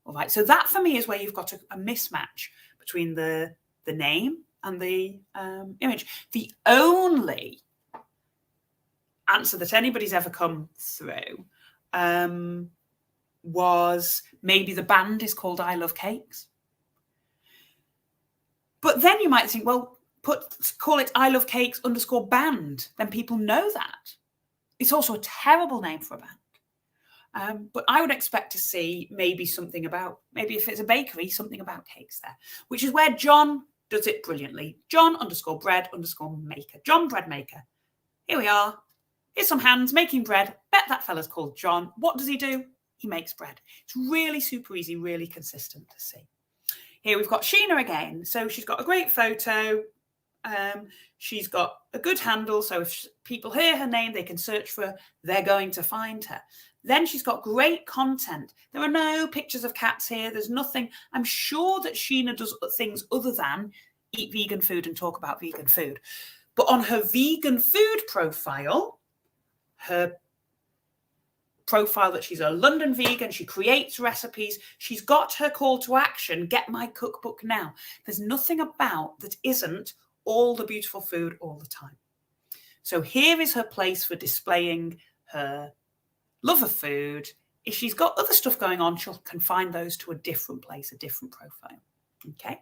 All right. So that for me is where you've got a mismatch between the name and the image. The only answer that anybody's ever come through was maybe the band is called I Love Cakes. But then you might think, well, call it I Love Cakes _band. Then people know that. It's also a terrible name for a band. But I would expect to see maybe something about, maybe if it's a bakery, something about cakes there, which is where John does it brilliantly. John _bread_maker. John Bread Maker. Here we are. Here's some hands making bread. Bet that fella's called John. What does he do? He makes bread. It's really super easy, really consistent to see. Here we've got Sheena again. So she's got a great photo. She's got a good handle. So if people hear her name, they can search for her. They're going to find her. Then she's got great content. There are no pictures of cats here. There's nothing. I'm sure that Sheena does things other than eat vegan food and talk about vegan food. But on her vegan food profile, her profile that she's a London vegan, she creates recipes, she's got her call to action, get my cookbook now. There's nothing about that isn't all the beautiful food all the time. So here is her place for displaying her love of food. If she's got other stuff going on, she can find those to a different place, a different profile. Okay.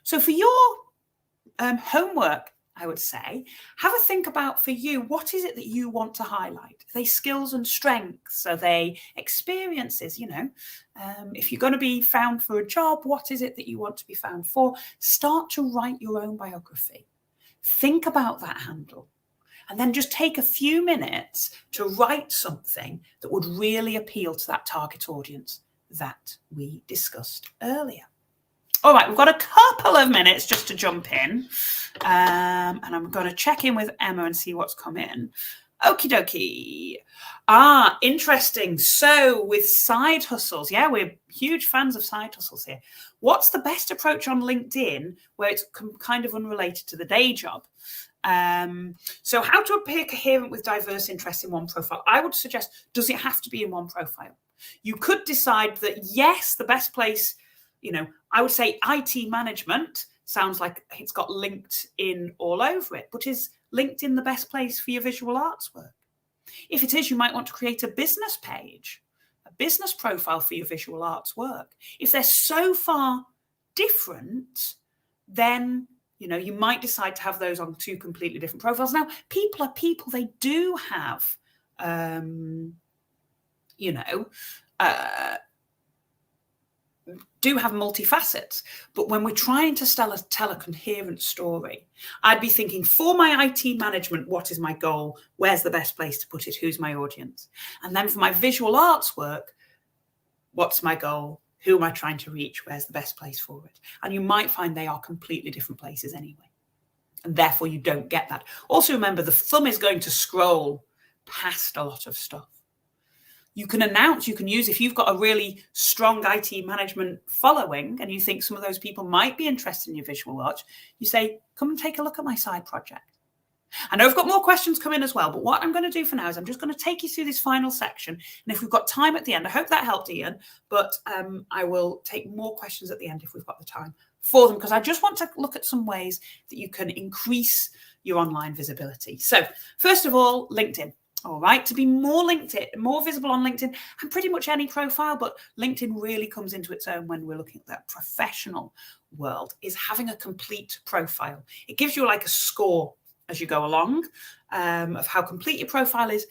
So for your homework I would say, have a think about for you, what is it that you want to highlight? Are they skills and strengths? Are they experiences? If you're going to be found for a job, what is it that you want to be found for? Start to write your own biography. Think about that handle. And then just take a few minutes to write something that would really appeal to that target audience that we discussed earlier. All right, we've got a couple of minutes just to jump in. And I'm going to check in with Emma and see what's come in. Okie dokie. Interesting. So with side hustles, yeah, we're huge fans of side hustles here. What's the best approach on LinkedIn where it's kind of unrelated to the day job? So how to appear coherent with diverse interests in one profile? I would suggest, does it have to be in one profile? You could decide that, yes, the best place, I would say IT management sounds like it's got LinkedIn all over it, but is LinkedIn the best place for your visual arts work? If it is, you might want to create a business page, a business profile for your visual arts work. If they're so far different, then you might decide to have those on two completely different profiles. Now, people are people. They do have, do have multifacets. But when we're trying to tell a coherent story, I'd be thinking, for my IT management, what is my goal? Where's the best place to put it? Who's my audience? And then for my visual arts work, what's my goal? Who am I trying to reach? Where's the best place for it? And you might find they are completely different places anyway. And therefore, you don't get that. Also, remember, the thumb is going to scroll past a lot of stuff. You can use, if you've got a really strong IT management following and you think some of those people might be interested in your visual arts, you say, come and take a look at my side project. I know I've got more questions coming as well, but what I'm going to do for now is I'm just going to take you through this final section. And if we've got time at the end, I hope that helped, Ian, but I will take more questions at the end if we've got the time for them, because I just want to look at some ways that you can increase your online visibility. So first of all, LinkedIn. All right, to be more visible on LinkedIn and pretty much any profile, but LinkedIn really comes into its own when we're looking at that professional world, is having a complete profile. It gives you like a score as you go along of how complete your profile is.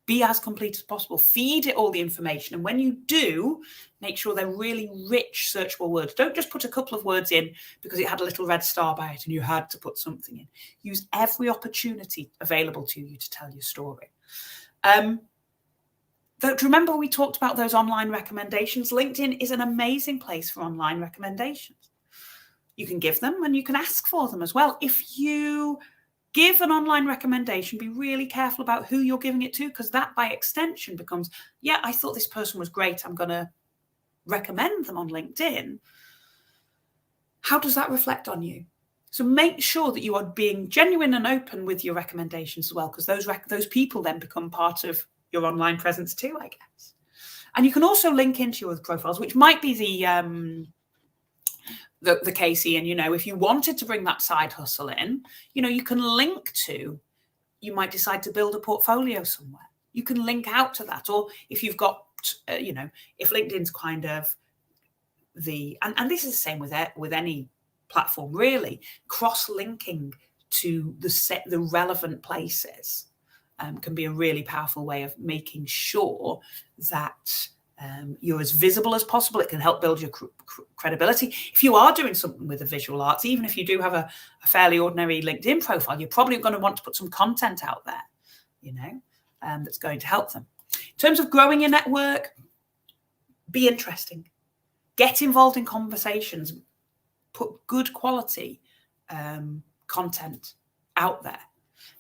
Be as complete as possible. Feed it all the information. And when you do, make sure they're really rich, searchable words. Don't just put a couple of words in because it had a little red star by it and you had to put something in. Use every opportunity available to you to tell your story. Remember we talked about those online recommendations? LinkedIn is an amazing place for online recommendations. You can give them and you can ask for them as well. If you give an online recommendation, be really careful about who you're giving it to, because that by extension becomes, yeah, I thought this person was great, I'm going to recommend them on LinkedIn. How does that reflect on you? So make sure that you are being genuine and open with your recommendations as well, because those people then become part of your online presence too, I guess. And you can also link into your profiles, which might be the case, Ian, if you wanted to bring that side hustle in, you can link to, you might decide to build a portfolio somewhere. You can link out to that. Or if you've got, if LinkedIn's kind of and this is the same with any platform really, cross-linking to the relevant places can be a really powerful way of making sure that you're as visible as possible. It can help build your credibility. If you are doing something with the visual arts, even if you do have a fairly ordinary LinkedIn profile, you're probably going to want to put some content out there, that's going to help them. In terms of growing your network, be interesting. Get involved in conversations. Put good quality content out there.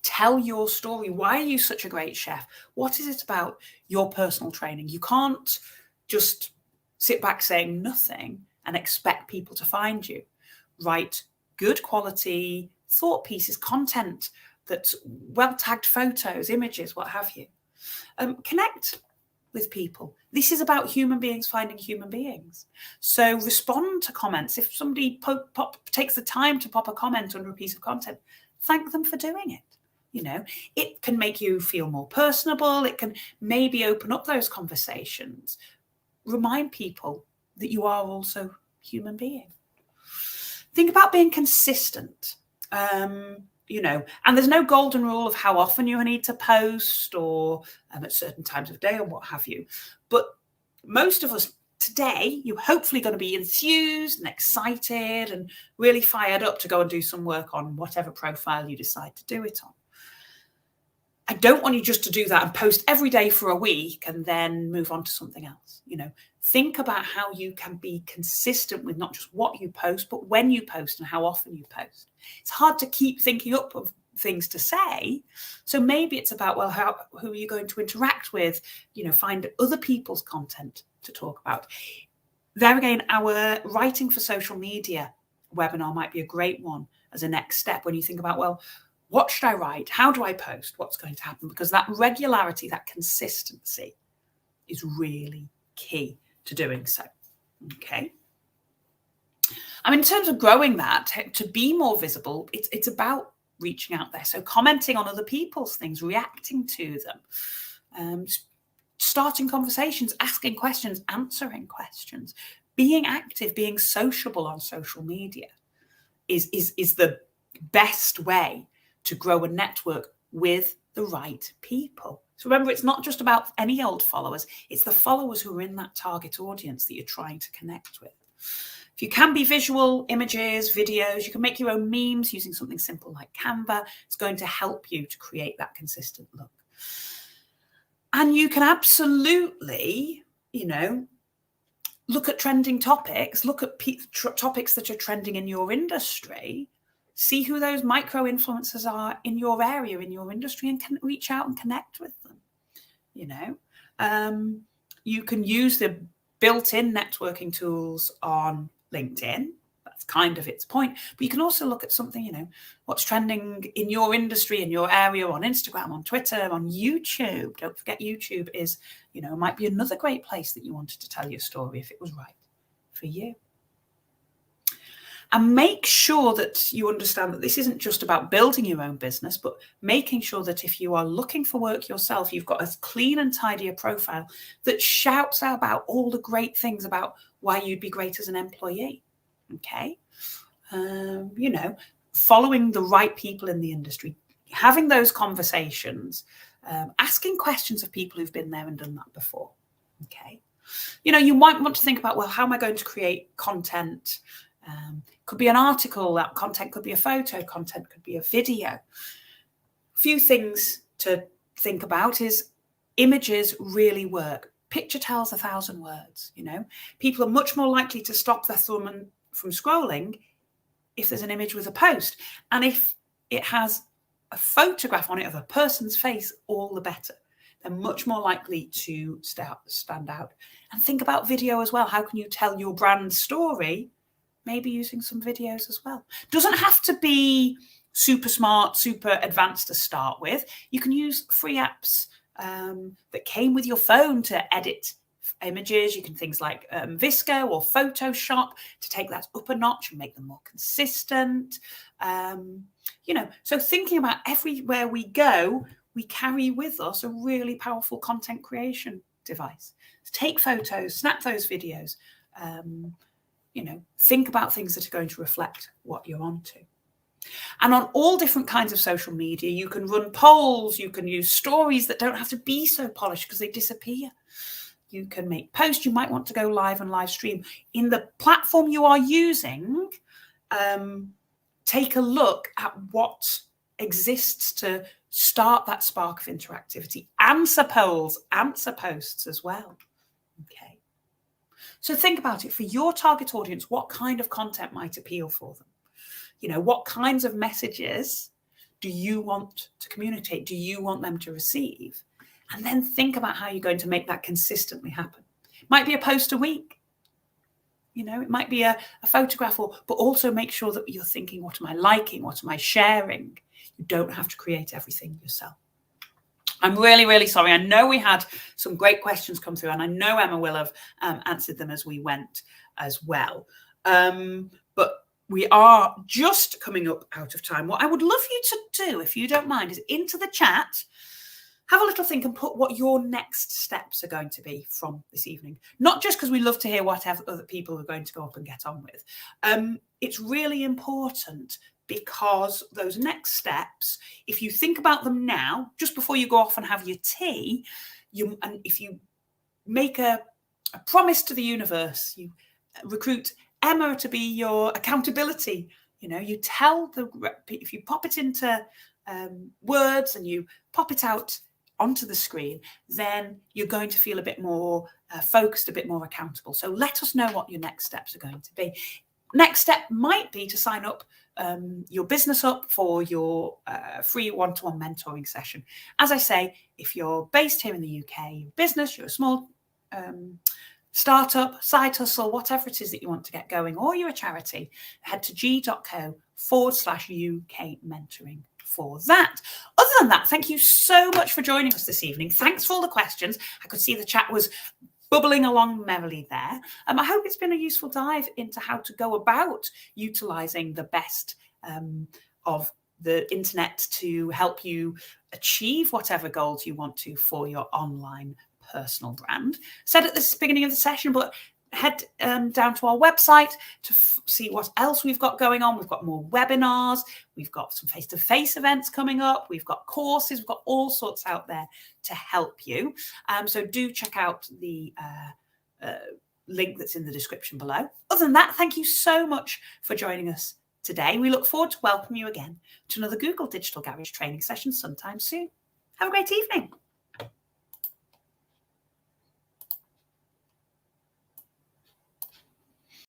Tell your story. Why are you such a great chef? What is it about your personal training? You can't just sit back saying nothing and expect people to find you. Write good quality thought pieces, content that's well-tagged photos, images, what have you. Connect with people. This is about human beings finding human beings. So respond to comments. If somebody takes the time to pop a comment under a piece of content, thank them for doing it. It can make you feel more personable. It can maybe open up those conversations. Remind people that you are also human being. Think about being consistent. And there's no golden rule of how often you need to post or at certain times of day or what have you. But most of us today, you're hopefully going to be enthused and excited and really fired up to go and do some work on whatever profile you decide to do it on. I don't want you just to do that and post every day for a week and then move on to something else. Think about how you can be consistent with not just what you post, but when you post and how often you post. It's hard to keep thinking up of things to say. So maybe it's about, who are you going to interact with? Find other people's content to talk about. There again, our Writing for Social Media webinar might be a great one as a next step when you think about, what should I write? How do I post? What's going to happen? Because that regularity, that consistency is really key to doing so. Okay. In terms of growing that, to be more visible, it's about reaching out there. So commenting on other people's things, reacting to them, starting conversations, asking questions, answering questions, being active, being sociable on social media is the best way to grow a network with the right people. So remember, it's not just about any old followers. It's the followers who are in that target audience that you're trying to connect with. If you can be visual, images, videos, you can make your own memes using something simple like Canva. It's going to help you to create that consistent look. And you can absolutely, look at trending topics, look at topics that are trending in your industry, see who those micro influencers are in your area, in your industry, and can reach out and connect with them. You can use the built-in networking tools on LinkedIn. That's kind of its point. But you can also look at something, what's trending in your industry, in your area, on Instagram, on Twitter, on YouTube. Don't forget YouTube is, might be another great place that you wanted to tell your story if it was right for you. And make sure that you understand that this isn't just about building your own business, but making sure that if you are looking for work yourself, you've got a clean and tidy a profile that shouts out about all the great things about why you'd be great as an employee. Okay. Following the right people in the industry, having those conversations, asking questions of people who've been there and done that before. Okay. You might want to think about, how am I going to create content? Could be an article, that content could be a photo, content could be a video. Few things to think about is images really work. Picture tells 1,000 words, People are much more likely to stop their thumb from scrolling if there's an image with a post. And if it has a photograph on it of a person's face, all the better. They're much more likely to stand out. And think about video as well. How can you tell your brand story? Maybe using some videos as well. Doesn't have to be super smart, super advanced to start with. You can use free apps that came with your phone to edit images. You can things like Visco or Photoshop to take that up a notch and make them more consistent. So thinking about everywhere we go, we carry with us a really powerful content creation device. Take photos, snap those videos, think about things that are going to reflect what you're onto. And on all different kinds of social media, you can run polls, you can use stories that don't have to be so polished because they disappear. You can make posts, you might want to go live and live stream. In the platform you are using, take a look at what exists to start that spark of interactivity. Answer polls, answer posts as well. Okay. So think about it. For your target audience, what kind of content might appeal for them? What kinds of messages do you want to communicate? Do you want them to receive? And then think about how you're going to make that consistently happen. It might be a post a week. It might be a photograph, but also make sure that you're thinking, what am I liking? What am I sharing? You don't have to create everything yourself. I'm really, really sorry. I know we had some great questions come through, and I know Emma will have answered them as we went as well. But we are just coming up out of time. What I would love you to do, if you don't mind, is into the chat, have a little think and put what your next steps are going to be from this evening. Not just because we love to hear what other people are going to go up and get on with. It's really important because those next steps, if you think about them now, just before you go off and have your tea, and if you make a promise to the universe, you recruit Emma to be your accountability. You tell if you pop it into words and you pop it out onto the screen, then you're going to feel a bit more focused, a bit more accountable. So let us know what your next steps are going to be. Next step might be to sign up your business up for your free one-to-one mentoring session. As I say, if you're based here in the UK, business, you're a small startup, side hustle, whatever it is that you want to get going, or you're a charity, head to g.co/UK mentoring for that. Other than that, thank you so much for joining us this evening. Thanks for all the questions. I could see the chat was bubbling along merrily there. I hope it's been a useful dive into how to go about utilising the best of the internet to help you achieve whatever goals you want to for your online personal brand. Said at the beginning of the session, but head down to our website to see what else we've got going on. We've got more webinars, we've got some face-to-face events coming up, we've got courses, we've got all sorts out there to help you. So do check out the link that's in the description below. Other than that, thank you so much for joining us today. We look forward to welcoming you again to another Google Digital Garage training session sometime soon. Have a great evening.